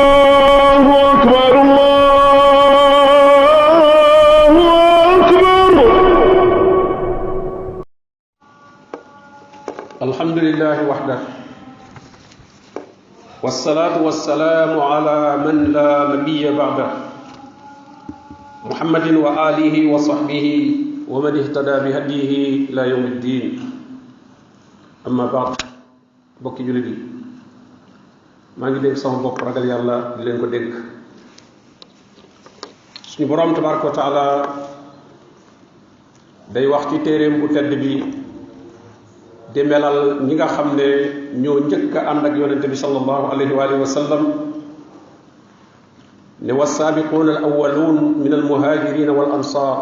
الله أكبر الله أكبر. الحمد لله وحده والصلاة والسلام على من لا نبي بعده محمد وآله وصحبه ومن اهتدى بهديه إلى يوم الدين. أما بعد bokki julit yi maa ngi dénk sama bopp ragal yàlla di leen ko dénk. suñu borom tabaraka wa taala day wax ci téeréem bu tedd bi di melal ñi nga xam ne ñoo njëkk a ànd ak yonente bi sallallahu alayhi wa alihi wa sallam ne wasaabiquuna al awwaluun min al muhaajiriina wal ansaar,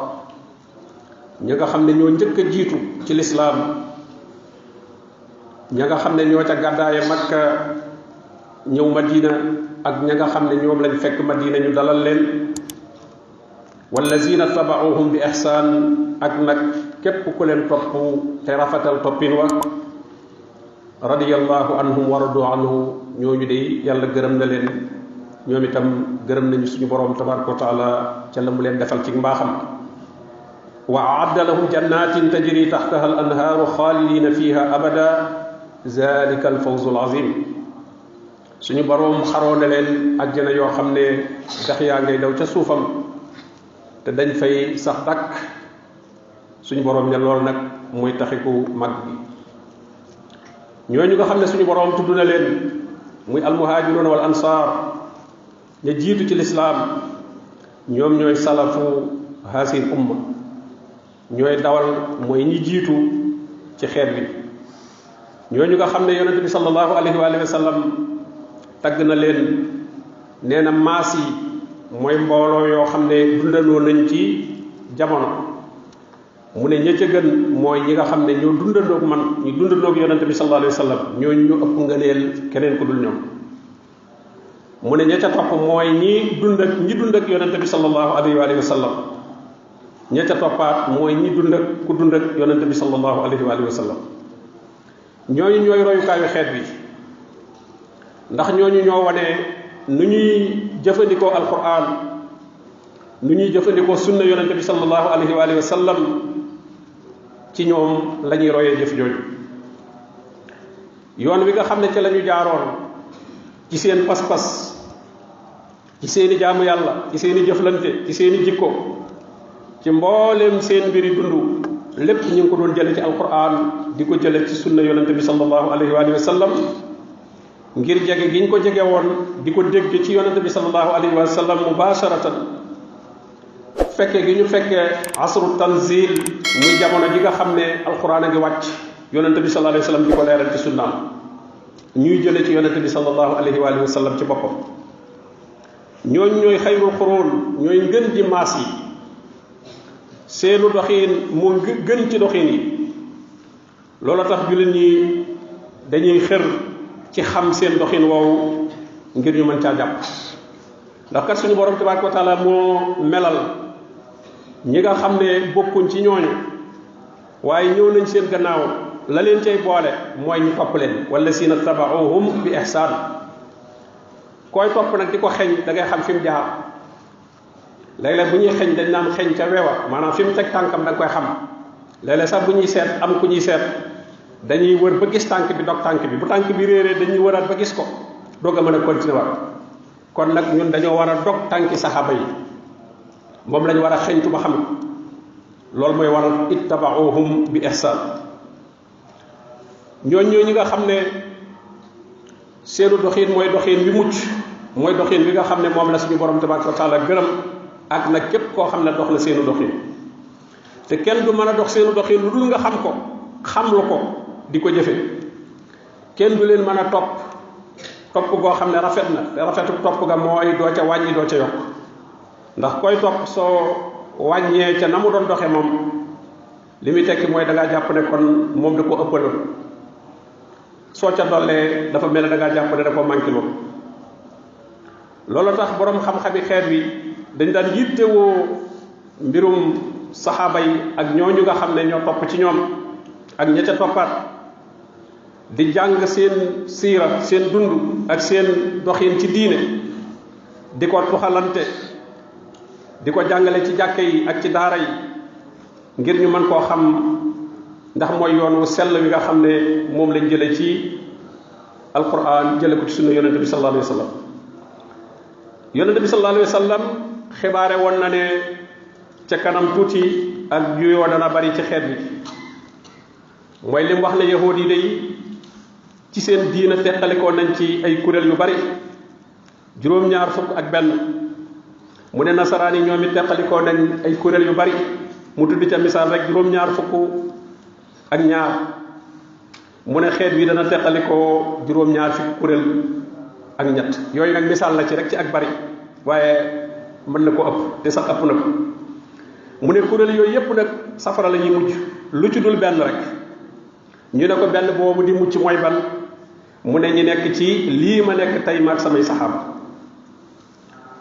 ñi nga xam ne ñoo njëkk a jiitu ci lislaam, ña nga xam ne ñoo ca gàddaaye Makka ñëw Madina ak ña nga xam ne ñoom lañ fekk Madina ñu dalal leen, wallazina tabauhum bi ihsaan, ak nag képp ku leen topp te rafetal toppin wa, radiyallahu anhum wa radu anhu, ñooñu de yàlla gërëm na leen, ñoom itam gërëm nañu suñu borom tabaraka wa taala ca la mu leen defal ci mbaaxam. wa aadda lahum jannatin tajri taxtaha al anhaaru xaalidina fiha abada zalika al fawzu al azim. suñu borom xaroo na leen àjjana yoo xam ne dex yaa ngay daw ca suufam te dañ fay sax dakk. suñu borom ne loolu nag mooy taxiku mag bi. ñooñu nga xam ne suñu borom tudd na leen muy almuhaajiruuna wal ansaar, ña jiitu ci lislaam, ñoom ñooy salafu hasil umma, ñooy dawal mooy ñi jiitu ci xeet bi. ñooñu nga xam ne yonente bi sallallahu alayhi wa sallam tagg na leen, nee na maas yi mooy mbooloo yoo xam ne dundandoo nañ ci jamono. mu ne ña ca gën mooy ñi nga xam ne ñoo dundandoog man, ñu dundandoog yonente bi sallallahu alayhi wa sallam, ñooñu ñu ëpp ngëneel keneen ku dul ñoom. mu ne ña ca topp mooy ñi dund ak yonente bi sallallahu alayhi wa sallam. ña ca toppaat mooy ñi dund ak ku dund ak yonente bi sallallahu alayhi wa sallam. ñooñu ñooy royukaayu xeet bi, ndax ñooñu ñoo wane nu ñuy jëfandikoo alquran, nu ñuy jëfandikoo sunna yonente bi sallallahu alayhi wa sallam. ci ñoom la ñuy royee jëf jooju. yoon wi nga xam ne ca la ñu jaaroon ci seen pas-pas, ci seeni jaamu yàlla, ci seeni jëflante, ci seeni jikko, ci mbooleem seen mbiri dund, lépp ñu ngi ko doon jële ci alquran, di ko jële ci sunna yonente bi sallallahu alayhi wa sallam, ngir jege gi ñu ko jege woon di ko dégg ci yonente bi sallallahu alayhi wa sallam mubasharatan. fekke gi ñu fekkee asru tanzil, muy jamono ji nga xam ne alquran a ngi wàcc, yonente bi sallallahu alayhi wa sallam di ko leeral ci sunnaam, ñuy jële ci yonente bi sallallahu alayhi wa sallam ci boppam. ñooñu ñooy xayrul quruun, ñooy ngën ji maas yi. seenu doxiin moo gën ci doxiin yi. loolu tax jullit ñi dañuy xër ci xam seen doxiin woowu ngir ñu mën caa jàpp. ndax kat suñu borom tabaraka wa taala moo melal ñi nga xam ne bokkuñ ci ñooñu waaye ñëw nañ seen gannaaw, la leen cay boole mooy ñu topp leen, wallazina tabauhum bi ihsaan. koy topp nag di ko xeñ da ngay xam fi mu jaar. léeg-léeg bu ñuy xeñ dañ naan xeñ ca weewa, maanaam fi mu teg tànkam da nga koy xam. léeg-léeg sax bu ñuy seet am ku ñuy seet dañuy wër ba gis tànk bi, dog tànk bi, bu tànk bi réeree dañuy wëraat ba gis ko doog a mën a continuer waat. kon nag ñun dañoo war a dog tànki saxaaba yi, moom lañ war a xeñtu ba xam. loolu mooy waral ittabauhum bi ihsaan. ñooñu ñi nga xam ne seenu doxiin mooy doxiin bi mucc, mooy doxiin bi nga xam ne moom la suñu borom tabaraka wa taala gërëm, ak nag képp koo xam ne dox na seenu doxiin. te kenn du mën a dox seenu doxiin lu dul nga xam ko, xamlu ko, di ko jëfe. kenn du leen mën a topp goo xam ne rafet na, te rafetu topp ga mooy doo ca wàññi doo ca yokk. ndax koy topp soo wàññee ca na mu doon doxe moom li muy tekki mooy da ngaa jàpp ne kon moom da ko ëppaloon, soo ca dollee dafa mel ne da ngaa jàpp ne da ko manqué loon. loolu tax borom xam-xami xeet wi dañ daan yittewoo mbirum saxaaba yi ak ñooñu nga xam ne ñoo topp ci ñoom ak ña ca toppaat di jàng seen siira seen dund ak seen doxin ci diine di ko tuxalante di ko jàngale ci jàkke yi ak ci daara yi ngir ñu mën koo xam ndax mooy yoon wu sell wi nga xam ne moom lañ jële ci alquran jële ko ci sunna yonente bi sallallahu alayhi wa sallam yonente bi sallallahu alayhi wa sallam xibaare woon na ne ca kanam tuuti ak juyoo dana bari ci xeet bi mooy lim wax ne yahuud yi day ci seen diina teqalikoo nañ ci ay kuréel yu bari juróom-ñaar fukk ak benn mu ne nasaraan yi ñoom it teqalikoo nañ ay kuréel yu bari mu tudd ca misaal rek juróom-ñaar fukk ak ñaar mu ne xeet wi dana teqalikoo juróom-ñaar fukk kuréel ak ñett yooyu nag misaal la ci rek ci ak bari waaye mën na ko ëpp te sax ëpp na ko mu ne kuréel yooyu yépp nag safara la ñuy mujj lu ci dul benn rek ñu ne ko benn boobu di mucc mooy ban mu ne ñi nekk ci lii ma nekk tey maag samay saxaaba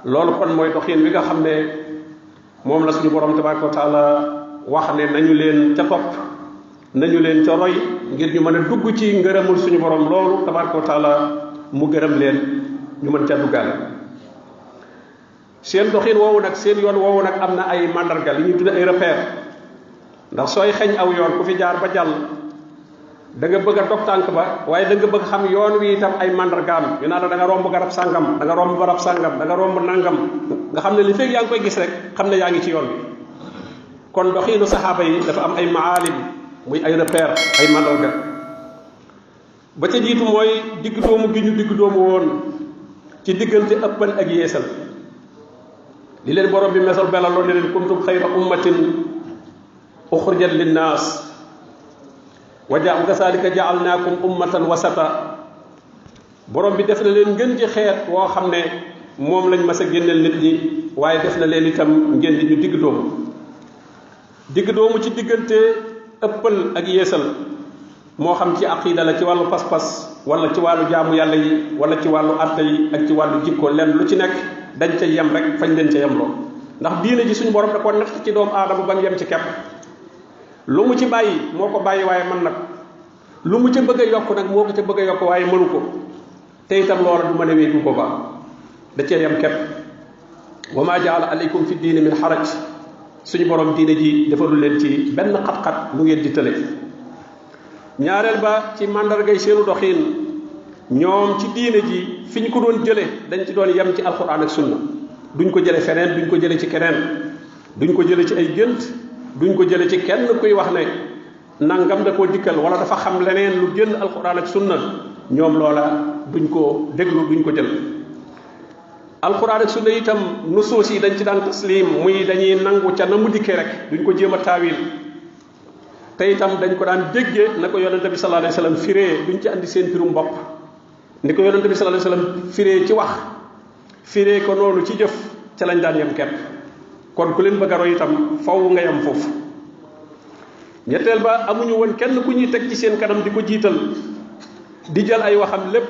loolu kon mooy doxin wi nga xam ne moom la suñu borom tabaraka wa taala wax ne nañu leen ca topp nañu leen ca roy ngir ñu mën a dugg ci ngërëmul suñu borom loolu tabaraka wa taala mu gërëm leen ñu mën ca duggaale seen doxin woowu nag seen yoon woowu nag am na ay mandarga li ñuy tudde ay repère ndax sooy xeñ aw yoon ku fi jaar ba jàll da nga bëgg a dog tànk ba waaye da nga bëgg xam yoon wi itam ay mandargaam yu naa la da nga romb garab sàngam da nga romb barab sàngam da nga romb nangam nga xam ne li fekk yaa ngi koy gis rek xam ne yaa ngi ci yoon bi kon doxiinu saxaaba yi dafa am ay maalim muy ay repère ay mandarga ba ca jiitu mooy digg doomu gi ñu digg doomu woon ci diggante ëppal ak yeesal li leen borom bi mesal belaloon ne leen kuntum xayra ummatin uxrijat linnaas wa kazalika ja'alnakum ummatan wasata borom bi def na leen ngeen ci xeet woo xam ne moom lañ mas a génneel nit ñi waaye def na leen itam ngeen di ñu digg doomu ci diggante ëppal ak yeesal moo xam ci aqida la ci wàllu pas-pas wala ci wàllu jaamu yàlla yi wala ci wàllu atte yi ak ci wàllu jikko lenn lu ci nekk dañ ca yem rek fañ leen ca yem loo ndax diine ji suñu borom da ko natt ci doomu aadama ba mu yem ci kepp lu mu ci bàyyi moo ko bàyyi waaye mën nag lu mu ca bëgg a yokk nag moo ko ca bëgg a yokk waaye mënu ko te itam loola du mën a wéy bu boobaa da cee yem kepp wa ma jaala aleykum fi diine min xaraj suñu borom diine ji defalul leen ci benn xat-xat lu ngeen di tële ñaareel ba ci màndargay seenu doxiin ñoom ci diine ji fi ñu ko doon jële dañ ci doon yem ci alquran ak sunna duñ ko jële feneen duñ ko jële ci keneen duñ ko jële ci ay gént duñ ko jële ci kenn kuy wax ne nangam da koo dikkal wala dafa xam leneen lu génn alquran ak sunna ñoom loola duñ ko déglu duñ ko jël alquran ak sunna itam nusuus yi dañ ci daan taslim muy dañuy nangu ca na mu dikkee rek duñ ko jéem a taawil te itam dañ ko daan déggee na ko yonente bi sallallahu alayhi wasallam firee duñ ci andi seen pirum bopp ni ko yonente bi sallallahu alayhi wasallam firee ci wax firee ko noonu ci jëf ca lañ daan yem kepp kon ku leen bëgg a roy itam faw nga yem foofu ñetteel ba amuñu woon kenn ku ñuy teg ci seen kanam di ko jiital di jël ay waxam lépp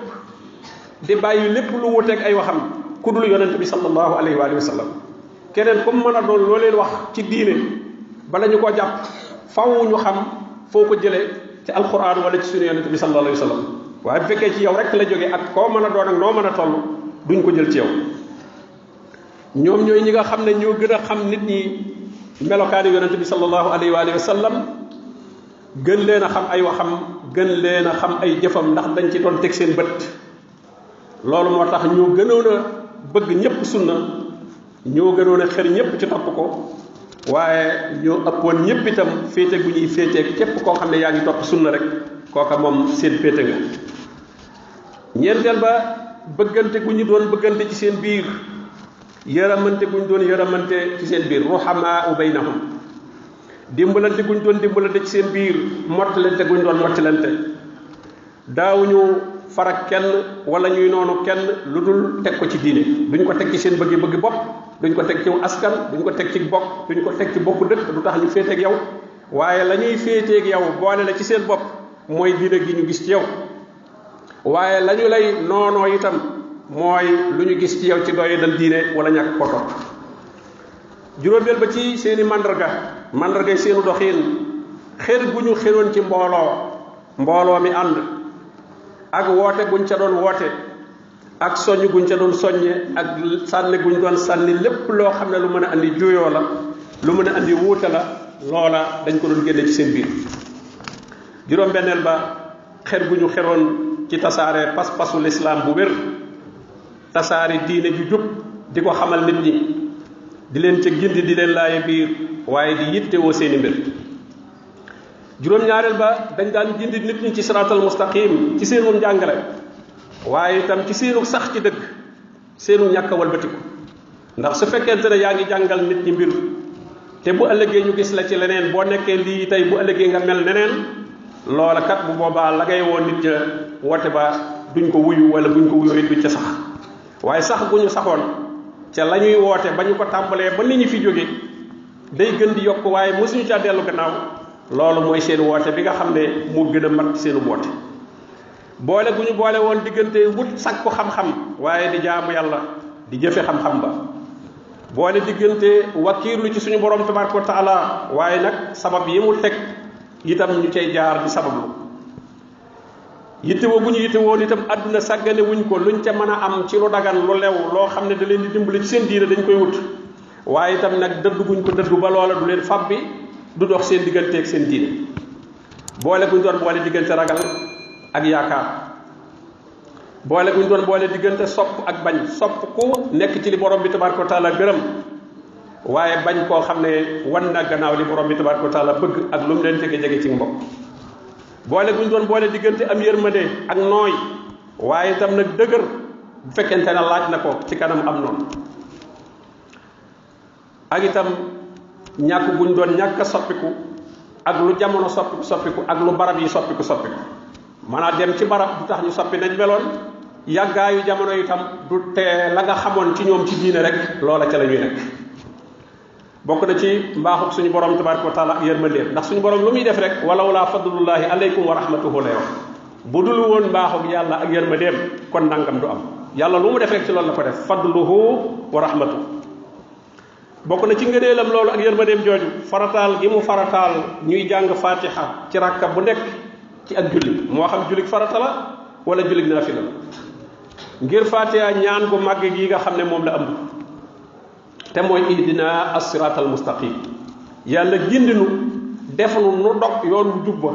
di bàyyi lépp lu wuteeg ay waxam ku dul yonente bi sallallahu alayhi wa sallam keneen comme mën a doon loo leen wax ci diine bala ñu koo jàpp faw ñu xam foo ko jëlee ci alquran wala ci sunu yonente bi sallallahu alayhi wa sallam waaye bu fekkee ci yow rek la jógee ak koo mën a doon ak noo mën a toll duñ ko jël ci yow ñoom ñooy ñi nga xam ne ñoo gën a xam nit ñi melokaani yonente bi sallallahu alayhi wa sallam gën leen a xam ay waxam gën leen a xam ay jëfam ndax dañ ci doon teg seen bët loolu moo tax ñoo gënoon a bëgg ñëpp sunna ñoo gënoon a xër ñëpp ci topp ko waaye ñoo ëppoon ñëpp itam féete gu ñuy féeteeg képp koo xam ne yaa ngi topp sunna rek kooka moom seen féete nga ñeenteel ba bëggante gu ñu doon bëggante ci seen biir yërëmante guñ doon yërëmante ci seen biir ruhamaa baynahum dimbalante guñ doon dimbalante ci seen biir mottalante guñ doon mottalante daawuñu farak kenn wala ñuy noonu kenn lu dul teg ko ci diine duñ ko teg ci seen bëgg bopp duñ ko teg ci askan duñ ko teg ci bokk duñ ko teg ci bokk dëkk du tax ñu féeteeg yow waaye la ñuy féeteeg yow boole la ci seen bopp mooy diine gi ñu gis ci yow waaye la ñu lay noonoo itam mooy lu ñu gis ci yow ci doye dal diine wala ñàkk ko topp juróomeel ba ci seeni mandargay seenu doxiin xër gu ñu xëroon ci mbooloo mi ànd ak woote guñ ca doon woote ak soññ guñ ca doon soññe ak sànni guñ doon sànni lépp loo xam ne lu mën a andi juyoo la lu mën a andi wuute la loola dañ ko doon génne ci seen biir juróom-benneel ba xer gu ñu xeroon ci tasaare pas-pasu lislaam bu wér tasaare diine ju jub di ko xamal nit ñi di leen ca gindi di leen laaye biir waaye di yittewoo seeni mbir juróom-ñaareel ba dañ daan gindi nit ñi ci siraatal mustaqim ci seenu njàngale waaye itam ci seenu sax ci dëgg seenu ñàkk a walbatiku ndax su fekkente ne yaa ngi jàngal nit ñi mbir te bu ëllëgee ñu gis la ci leneen boo nekkee lii tey bu ëllëgee nga mel neneen loola kat bu boobaa la ngay woon nit ña woote ba duñ ko wuyu wala buñ ko wuyu it duñ ca sax waaye sax gu ñu saxoon ca la ñuy woote ba ñu ko tàmbalee ba nit ñi fi jóge day gën di yokk waaye mosuñu caa dellu gannaaw loolu mooy seen woote bi nga xam ne moo gën a mat seenu woote boole gu ñu boole woon diggante wut sakku xam-xam waaye di jaamu yàlla di jëfe xam-xam ba boole diggante wakiirlu ci suñu borom tabaraka wa taala waaye nag sabab yi mu teg itam ñu cay jaar di sabablu yittewoo gu ñu yittewoon itam àdduna sàggane wuñ ko luñ ca mën a am ci lu dagan lu lew loo xam ne da leen di dimbali ci seen diine dañ koy wut waaye itam nag dëddu guñ ko dëddu ba loola du leen fab bi du dox seen diggante ak seen diine boole guñ doon boole diggante ragal ak yaakaar boole guñ doon boole diggante sopp ak bañ sopp ku nekk ci li borom bi tabaraka wa taala gërëm waaye bañ koo xam ne wan na gannaaw li borom bi tabaraka wa taala bëgg ak lu mu leen jege-jege ci mbokk boole guñ doon boole diggante am yërmande ak nooy waaye itam nag dëgër bu fekkente ne laaj na ko ci kanam am noonu ak itam ñàkk guñ doon ñàkk a soppiku ak lu jamono soppiku ak lu barab yi soppiku maanaam dem ci barab du tax ñu soppi nañ meloon yàggaayu jamono itam du tee la nga xamoon ci ñoom ci diine rek loola ca la ñuy nekk bokk na ci mbaaxuk suñu borom tabaraka wa taala ak yërmandeem ndax suñu borom lu muy def rek walaw laa fadlullahi aleykum wa rahmatuhu lay wax bu dul woon mbaaxuk yàlla ak yërmandeem kon nangam du am yàlla lu mu def rek ci loolu la ko def fadluhu wa rahmatuhu bokk na ci ngëneelam loolu ak yërmandeem jooju farataal gi mu farataal ñuy jàng fatiha ci rakka bu nekk ci ak julli moo xam jullik farata la wala jullik naafila la ngir fatiha ñaan gu màgg gi nga xam ne moom la ëmb te mooy ihdina as-siratal mustaqim yàlla gindinu defnu nu dog yoon wu jubba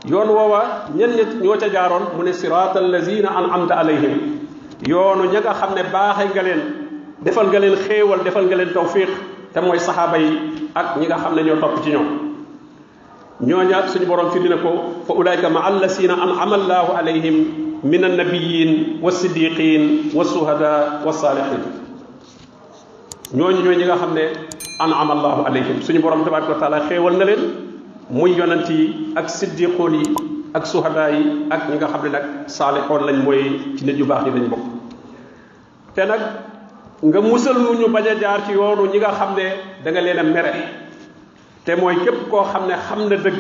yoon woowa ñen nit ñoo ca jaaroon mu ne siratal lazina an'amta alayhim yoonu ña nga xam ne baaxe nga leen defal nga leen xéewal defal nga leen tawfiq te mooy saxaaba yi ak ñi nga xam ne ñoo topp ci ñoom ñooña suñu borom fi dina ko fa ulaika ma allasina an'ama allahu alayhim min annabiyin wassiddiqin wassuhada wassalihin ñooñu ñooy ñi nga xam ne an'ama allahu alayhim suñu borom tabaraka wa taala xéewal na leen muy yonent yi ak siddiqoon yi ak suhada yi ak ñi nga xam ne nag saalixoon lañ mooy ci nit yu baax ñi lañ bokk te nag nga musal nu ñu bañ a jaar ci yoonu ñi nga xam ne da nga leen a mere te mooy képp koo xam ne xam na dëgg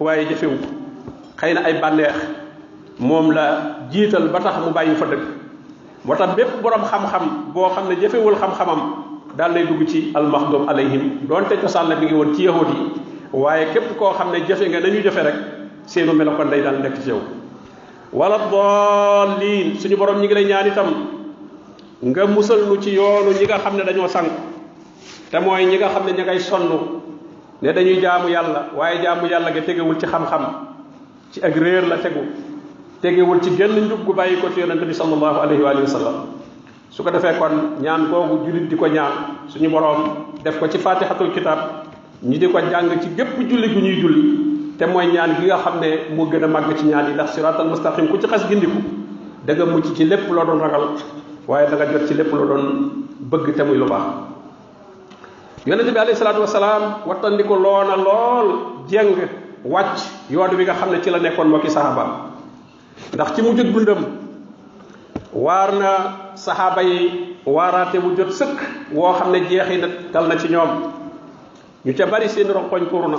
waaye jëfewu ko xëy na ay bànneex moom la jiital ba tax mu bàyyi fa dëgg moo tax bépp borom xam-xam boo xam ne jëfewul xam-xamam daal lay dugg ci almaxdum alayhim doonte cosaan la mi ngi woon ci yahud yi waaye képp koo xam ne jëfe nga nañu jëfe rek seenu melokoon day daal nekk ci yow wala dallin suñu borom ñi ngi lay ñaan itam nga musal nu ci yoonu ñi nga xam ne dañoo sànk te mooy ñi nga xam ne ña ngay sonn ne dañuy jaamu yàlla waaye jaamu yàlla ga tegewul ci xam-xam ci ak réer la tegewul ci genn njub gu bàyyi ko ci yonente bi sallallahu alayhi wa sallam su ko defee kon ñaan googu julit di ko ñaan suñu borom def ko ci fatihatul kitab ñi di ko jàng ci gépp julli gu ñuy julli te mooy ñaan gi nga xam ne moo gën a màgg ci ñaan yi ndax siratal mustaqim ku ci xas gindiku da nga mucc ci lépp loo doon ragal waaye da nga jot ci lépp loo doon bëgg te muy lu baax yonente bi alayhi salaatu wasalaam wattandiku loona lool jeng wàcc yoon wi nga xam ne ci la nekkoon moo ki sahabaam ndax ci mu jëg dundam waar na saxaaba yi waaraate bu jot sëkk woo xam ne jeexi na dal na ci ñoom ñu ca bari seen ronkoñ kuru na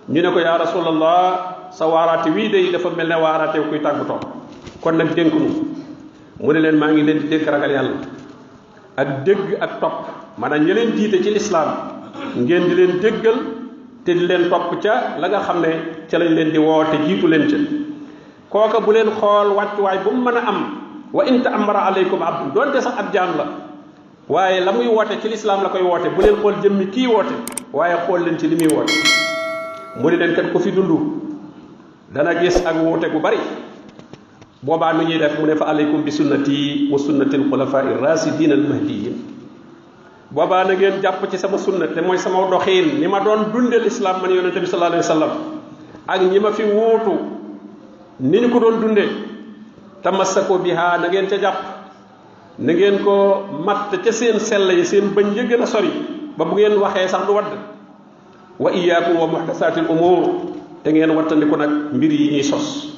ñu ne ko yaa rasulallah sa waaraate wii day dafa mel ne waaraate kuy tàggutoo kon nag dénk nu mu ne leen maa ngi leen di dénk ragal yàlla ak dégg ak topp maanaam ñi leen jiite ci lislaam ngeen di leen déggal te di leen topp ca la nga xam ne ca lañ leen di woo te jiitu leen ca kooka bu leen xool wàccuwaay bu mu mën a am wa in ta'ammara alaykum abdun doonte sax ab jaam la waaye la muy woote ci lislaam la koy woote bu leen xool jëmmi kii woote waaye xool leen ci li muy woote mu ne leen kat ko fi dund dana gis ak woote gu bari boobaa nu ñuy def mu ne fa alaykum bi sunnati wa sunnati alxulafai rasidin almahdiyin boobaa na ngeen jàpp ci sama sunna te mooy sama doxiin ni ma doon dunde lislaam man yonente bi sallallahu alayhi wa sallam ak ñi ma fi wuutu ni ñu ko doon dunde tamassako biha na ngeen ca jàpp na ngeen ko matt ca seen sell yi seen bañ ya gën a sori ba bu ngeen waxee sax du wadd wa iyaakum wa muhdasatil umur te ngeen wattandiku nag mbir yi ñuy sos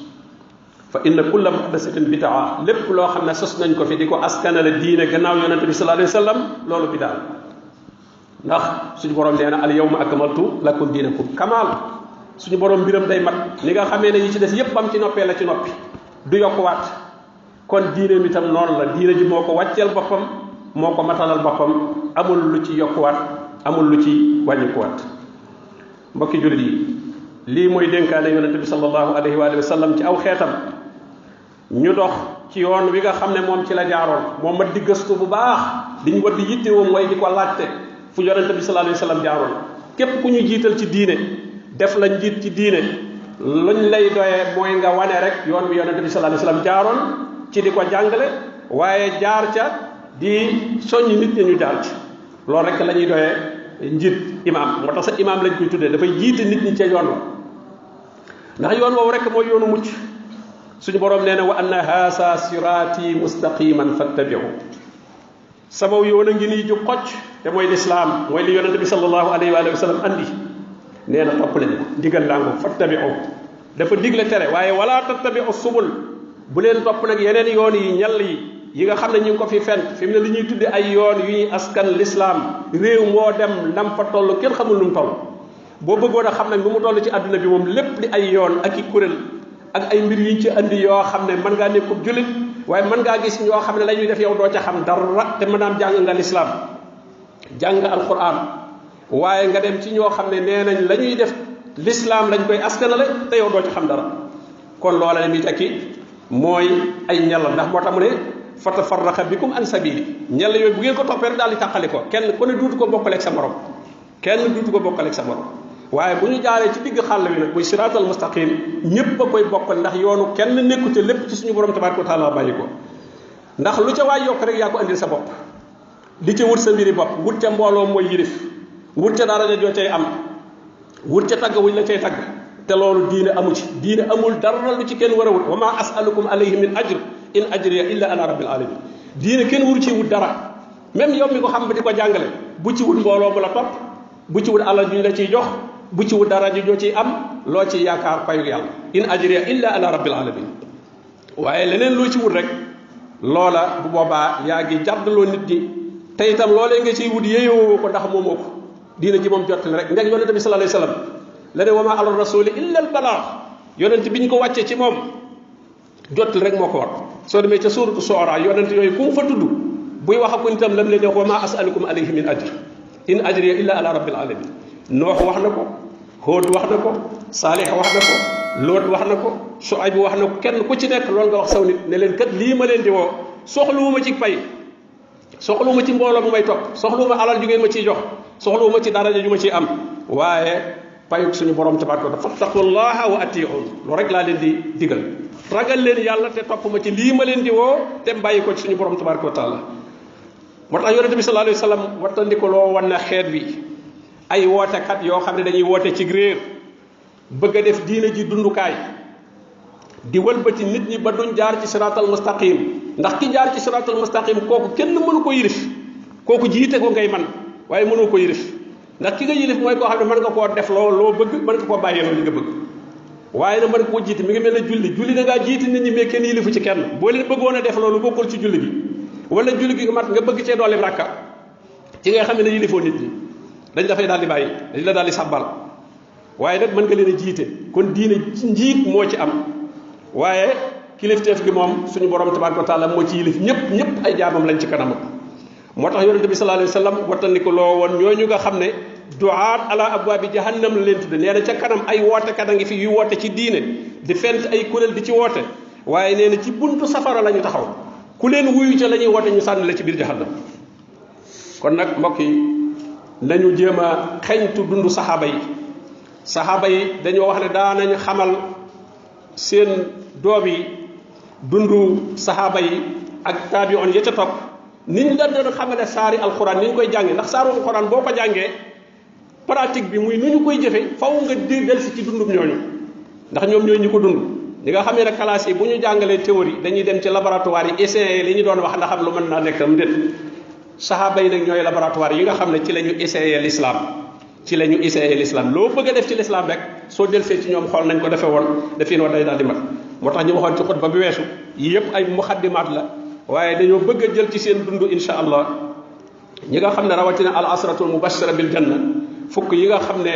fa inna kulla muhdasatin bidaa lépp loo xam ne sos nañ ko fi di ko askanale diine gannaaw yonente bi sallallahu alayhi wa sallam loolu bidaa ndax suñu borom nee na al yawma akmaltu lakum diinakum kamaal suñu borom mbiram day mat ni nga xamee ne yi ci des yépp bam ci noppee la ci noppi du yokkuwaat kon diine mi tam noonu la diine ji moo ko wàcceel boppam moo ko matalal boppam amul lu ci yokkuwaat amul lu ci wàññikuwaat mbokki jullit yi lii mooy dénkaane yonente bi sallallahu alayhi wa sallam ci aw xeetam ñu dox ci yoon wi nga xam ne moom ci la jaaroon moom mat di gëstu bu baax diñ war di yitte woom mooy di ko laajte fu yonente bi sallallahu alayhi wa sallam jaaroon képp ku ñu jiital ci diine def la njiit ci diine luñ lay doyee mooy nga wane rek yoon bi yonente bi sallallahu alayhi wa sallam jaaroon ci di ko jàngale waaye jaar ca di soññ nit ñi ñu jaar ci loolu rek la ñuy doyee njiit imaam moo tax sa imaam lañ koy tuddee dafay jiite nit ñi ca yoon wa ndax yoon woowu rek mooy yoonu mucc suñu borom nee na wa anna haasa siraati mustaqiman fattabiu sama yoon a ngi nii ju xocc te mooy lislaam mooy li yonente bi sallallahu alayhi wa sallam andi nee na topp leen ko digal laa ngo fattabiu dafa digle tere waaye wala tattabiu subul bu leen topp nag yeneen yoon yi ñall yi nga xam ne ñu ngi ko fi fent fi mu ne li ñuy tudde ay yoon yu ñuy askan lislaam réew moo dem nam fa toll kenn xamul nu mu toll boo bëggoon a xam nag nu mu toll ci àdduna bi moom lépp di ay yoon ak i kuréel ak ay mbir yuñ ci andi yoo xam ne mën ngaa nekkub jullit waaye mën ngaa gis ñoo xam ne la ñuy def yow doo ca xam dara te maanaam jàng nga lislaam jàng alquran waaye nga dem ci ñoo xam ne nee nañ la ñuy def lislaam lañ koy askanale te yow doo ca xam dara kon loola ne mi tekki mooy ay ñal ndax moo tax mu ne fatafarraqa bikum an sabili ñal yooyu bu ngeen ko toppee rek daal di tàqali ko kenn ku ne duutu ko bokkaleeg sa morom kenn duutu ko bokkaleeg sa morom waaye bu ñu jaaree ci digg xàll wi nag muy siraatal mustaqim ñëpp a koy bokkal ndax yoonu kenn nekku te lépp ci suñu borom tabaraka wa taala bàyyi ko ndax lu ca waay yokk rek yaa ko andil sa bopp di ca wut sa mbiri bopp wut ca mbooloo mooy yilif wut ca daraja joo cay am wut ca tagg wuñ la cay tagg te loolu diine amu ci diine amul dara lu ci kenn war a wut wa ma asalukum alayhi min ajr in ajriya illa ala rabbil alamin diine kenn wuru ci wut dara même yow mi ko xam ba di ko jàngale bu ci wut mbooloo mu la topp bu ci wut alal ju ñu la ciy jox bu ci wut dara ju joo ciy am loo ci yaakaar payu yàlla in ajriya illa ala rabbil alamin waaye leneen loo ci wut rek loola bu boobaa yaa ngi jàddaloo nit ñi te itam loolee nga ciy wut yéeyoo ko ndax moomoo ko diine ji moom jottali rek ndeg yonente bi sallallahu alayhi wasallam la ne wa ma ala rasuli illa al balagh yonente bi ñu ko wàccee ci moom jottali rek moo ko war soo demee ca suuratu Shu'ara yonente yooyu ku mu fa tudd buy wax ak itam lam leen wax wa ma as'alukum alayhi min ajr in ajriya illa ala rabbil alamin Noox wax na ko Hóod wax na ko Saalix wax na ko Loot wax na ko Shuayb wax na ko kenn ku ci nekk loolu nga wax saw nit ne leen kat lii ma leen di woo soxluwuma ci pay soxluwuma ci mbooloo mu may topp soxluwuma alal ju ngeen ma ciy jox soxluwuma ci daraja ju ma ciy am waaye payuk suñu borom tabaraka wa taala fattaqullaha wa atiun loolu rek laa leen di digal ragal leen yàlla te topp ma ci lii ma leen di woo te bàyyi ko ci suñu borom tabaraka wa taala moo tax yonente bi sallallahu alayhi wa sallam wattandiko loo wan na xeet bi ay wootekat yoo xam ne dañuy woote ci réer bëgg a def diine ji dundukaay di wëlbati nit ñi ba duñ jaar ci siratal mustaqim ndax ki jaar ci siratal mustaqim kooku kenn mënu ko yilif kooku jiite ko ngay man waaye mënoo ko yilif ndax ki nga yilif mooy koo xam ne mën nga koo def loo bëgg mën nga koo bàyyee li nga bëgg waaye nag mën nga koo jiite mi ngi mel ne julli da ngaa jiite nit ñi mais kenn yilifu ci kenn boo leen bëggoon a def loolu bokkul ci julli gi wala julli gi mat nga bëgg cee doole rakka ci nga xam ne yilifoo nit ñi dañ dafay daal di bàyyi dañ la daal di sàbbal waaye nag mën nga leen a jiite kon diine ci njiit moo ci am waaye kilifteef gi moom suñu borom tabaraka wa taala moo ci yilif ñëpp ay jaamam lañ ci kanamam moo tax yonente bi sallallahu alayhi wa sallam wattandiko loo woon ñooñu nga xam ne duaat ala abwaabi jahannam la leen tudde nee na ca kanam ay wootekat a ngi fi yu woote ci diine di fent ay kuréel di ci woote waaye nee na ci buntu safara la ñu taxaw ku leen wuyu ca la ñuy woote ñu sànni la ci biir jahannam kon nag mbokk yi nañu jéem a xeñtu dundu saxaaba yi dañoo wax ne daanañ xamal seen doom yi dundu saxaaba yi ak taabi'oon ya ca topp ni ñu la doon xamale saari alxuraan ni ñu koy jàngee ndax saaru alxuraan boo ko jàngee pratique bi muy nu ñu koy jëfe faw nga del si ci dundum ñooñu ndax ñoom ñooy ñu ko dund li nga xamee ne classe yi bu ñu jàngalee théorie dañuy dem ci laboratoire yi essayer li ñu doon wax ndax am lu mën naa nekk am déet saxaaba yi nag ñooy laboratoire yi nga xam ne ci la ñu essayer l'islam loo bëgg a def ci l'islam rek soo delsee ci ñoom xool nañ ko defee woon defin wa day daal di mat moo tax ñu waxoon ci xutba bi weesu yi yëpp ay muxaddimaat la waaye dañoo bëgg a jël ci seen dund insha allah ñi nga xam ne rawatina al asratul mubashara bil janna fukk yi nga xam ne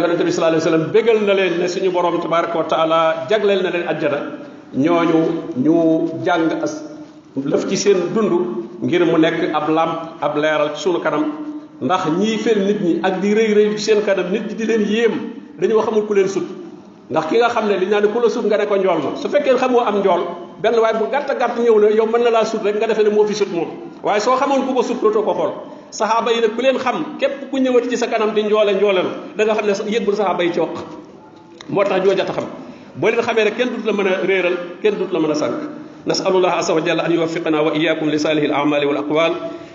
yonente bi sallallahu alayhi wasallam bégal na leen ne suñu borom tabaraka wa taala jagleel na leen ajjana ñooñu ñu jàng lëf ci seen dund ngir mu nekk ab lamp ab leeral ci sunu kanam ndax ñii fel nit ñi ak di rëy rëy ci seen kanam nit ñi di leen yéem dañoo xamul ku leen sut ndax ki nga xam ne li naa ne ku la sut nga ne ko njool ma su fekkee xamoo am njool benn waaye bu gàtt gàtt ñëw na yow mën na laa sut rek nga defee ne moo fi sut moom waaye soo xamoon ku ko sut dootoo ko xool saxaaba yi nag ku leen xam képp ku ñëwati ci sa kanam di njoolelu da nga xam ne yëggul saxaaba yi ci wax moo tax ñoo jot a xam boo leen xamee rek kenn dut la mën a réeral kenn dut la mën a sànq nasalullah asa wa jalla an yuwaffiqana wa iyyakum li salihi al a'mali wal aqwal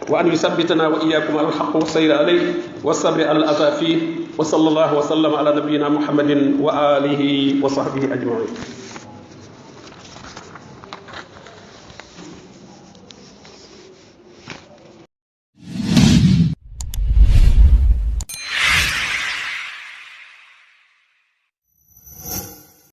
wa an yuthabbitana wa iyyakum ala al haqq wa sayr alayhi wa sabri ala al adha fihi wa sallallahu wa sallama ala nabiyyina muhammadin wa alihi wa sahbihi ajma'in